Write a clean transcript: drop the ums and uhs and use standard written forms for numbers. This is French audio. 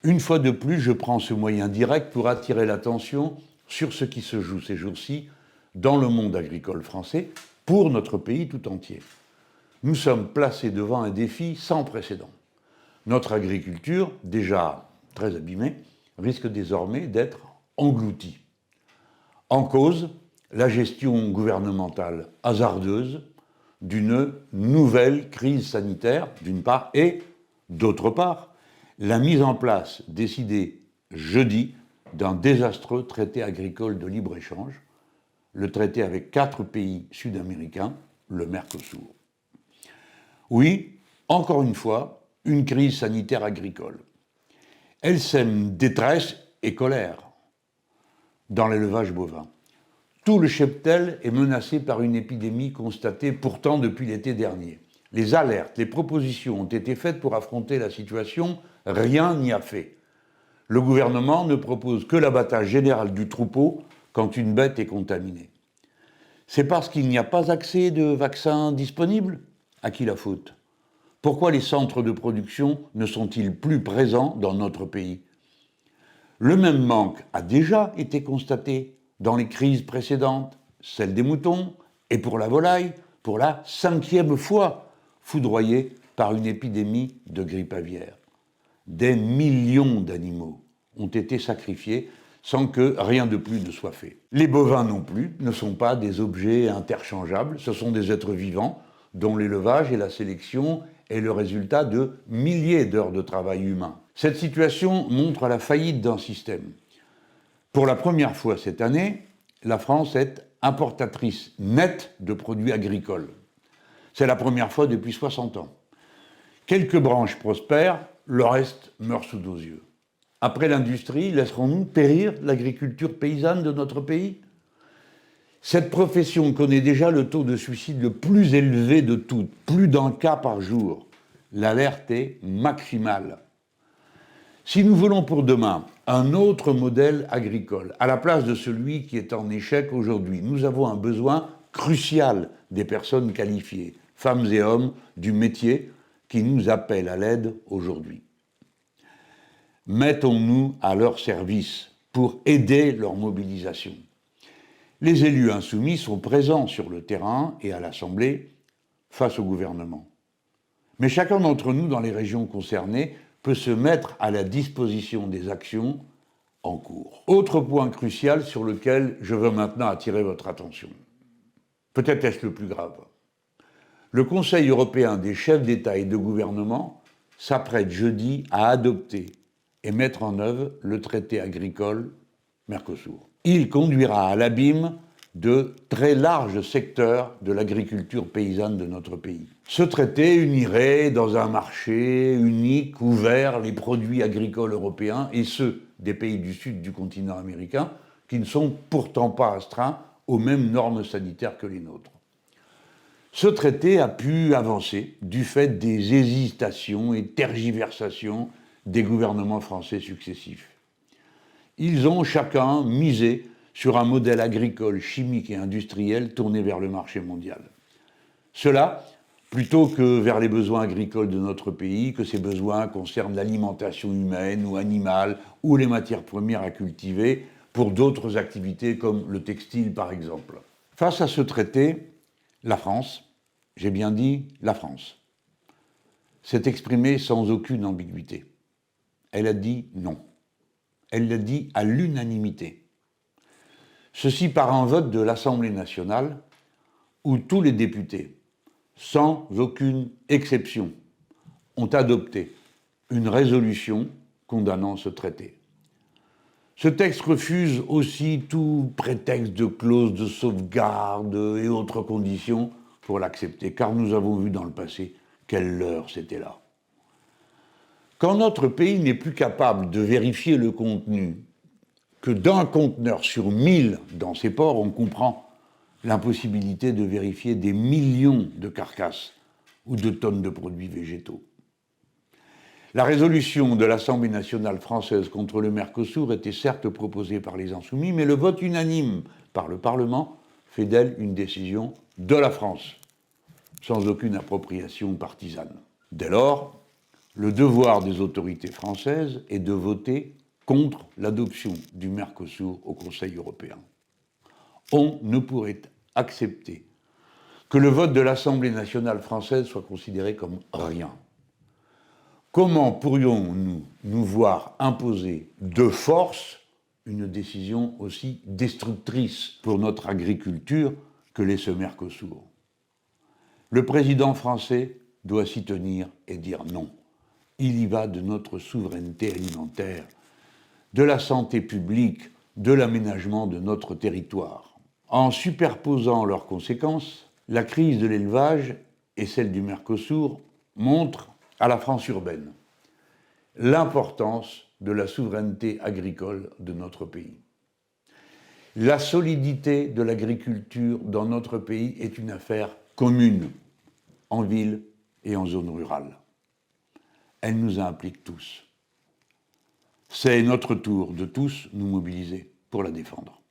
Une fois de plus, je prends ce moyen direct pour attirer l'attention sur ce qui se joue ces jours-ci dans le monde agricole français, pour notre pays tout entier. Nous sommes placés devant un défi sans précédent. Notre agriculture, déjà très abîmée, risque désormais d'être engloutie. En cause, la gestion gouvernementale hasardeuse d'une nouvelle crise sanitaire, d'une part, et, d'autre part, la mise en place, décidée jeudi, d'un désastreux traité agricole de libre-échange, le traité avec 4 pays sud-américains, le Mercosur. Oui, encore une fois, une crise sanitaire agricole. Elle sème détresse et colère dans l'élevage bovin. Tout le cheptel est menacé par une épidémie constatée pourtant depuis l'été dernier. Les alertes, les propositions ont été faites pour affronter la situation, rien n'y a fait. Le gouvernement ne propose que l'abattage général du troupeau quand une bête est contaminée. C'est parce qu'il n'y a pas accès de vaccins disponibles ? À qui la faute ? Pourquoi les centres de production ne sont-ils plus présents dans notre pays ? Le même manque a déjà été constaté dans les crises précédentes, celle des moutons et pour la volaille, pour la 5e fois, foudroyée par une épidémie de grippe aviaire. Des millions d'animaux ont été sacrifiés sans que rien de plus ne soit fait. Les bovins non plus ne sont pas des objets interchangeables, ce sont des êtres vivants dont l'élevage et la sélection est le résultat de milliers d'heures de travail humain. Cette situation montre la faillite d'un système. Pour la première fois cette année, la France est importatrice nette de produits agricoles. C'est la première fois depuis 60 ans. Quelques branches prospèrent, le reste meurt sous nos yeux. Après l'industrie, laisserons-nous périr l'agriculture paysanne de notre pays ? Cette profession connaît déjà le taux de suicide le plus élevé de toutes, plus d'un cas par jour. L'alerte est maximale. Si nous voulons pour demain un autre modèle agricole, à la place de celui qui est en échec aujourd'hui, nous avons un besoin crucial des personnes qualifiées, femmes et hommes du métier, qui nous appellent à l'aide aujourd'hui. Mettons-nous à leur service pour aider leur mobilisation. Les élus insoumis sont présents sur le terrain et à l'Assemblée face au gouvernement. Mais chacun d'entre nous dans les régions concernées peut se mettre à la disposition des actions en cours. Autre point crucial sur lequel je veux maintenant attirer votre attention. Peut-être est-ce le plus grave. Le Conseil européen des chefs d'État et de gouvernement s'apprête jeudi à adopter et mettre en œuvre le traité agricole Mercosur. Il conduira à l'abîme de très larges secteurs de l'agriculture paysanne de notre pays. Ce traité unirait dans un marché unique, ouvert, les produits agricoles européens et ceux des pays du sud du continent américain qui ne sont pourtant pas astreints aux mêmes normes sanitaires que les nôtres. Ce traité a pu avancer du fait des hésitations et tergiversations des gouvernements français successifs. Ils ont chacun misé sur un modèle agricole, chimique et industriel tourné vers le marché mondial. Cela, plutôt que vers les besoins agricoles de notre pays, que ces besoins concernent l'alimentation humaine ou animale ou les matières premières à cultiver pour d'autres activités comme le textile par exemple. Face à ce traité, la France, j'ai bien dit la France, s'est exprimée sans aucune ambiguïté. Elle a dit non. Elle l'a dit à l'unanimité. Ceci par un vote de l'Assemblée nationale où tous les députés, sans aucune exception, ont adopté une résolution condamnant ce traité. Ce texte refuse aussi tout prétexte de clause de sauvegarde et autres conditions pour l'accepter, car nous avons vu dans le passé quelle leurre c'était là. Quand notre pays n'est plus capable de vérifier le contenu que d'un conteneur sur 1000 dans ses ports, on comprend l'impossibilité de vérifier des millions de carcasses ou de tonnes de produits végétaux. La résolution de l'Assemblée nationale française contre le Mercosur était certes proposée par les Insoumis, mais le vote unanime par le Parlement fait d'elle une décision de la France, sans aucune appropriation partisane. Dès lors, Le devoir des autorités françaises est de voter contre l'adoption du Mercosur au Conseil européen. On ne pourrait accepter que le vote de l'Assemblée nationale française soit considéré comme rien. Comment pourrions-nous nous voir imposer de force une décision aussi destructrice pour notre agriculture que l'est ce Mercosur? Le président français doit s'y tenir et dire non. Il y va de notre souveraineté alimentaire, de la santé publique, de l'aménagement de notre territoire. En superposant leurs conséquences, la crise de l'élevage et celle du Mercosur montrent à la France urbaine l'importance de la souveraineté agricole de notre pays. La solidité de l'agriculture dans notre pays est une affaire commune, en ville et en zone rurale. Elle nous implique tous. C'est notre tour de tous nous mobiliser pour la défendre.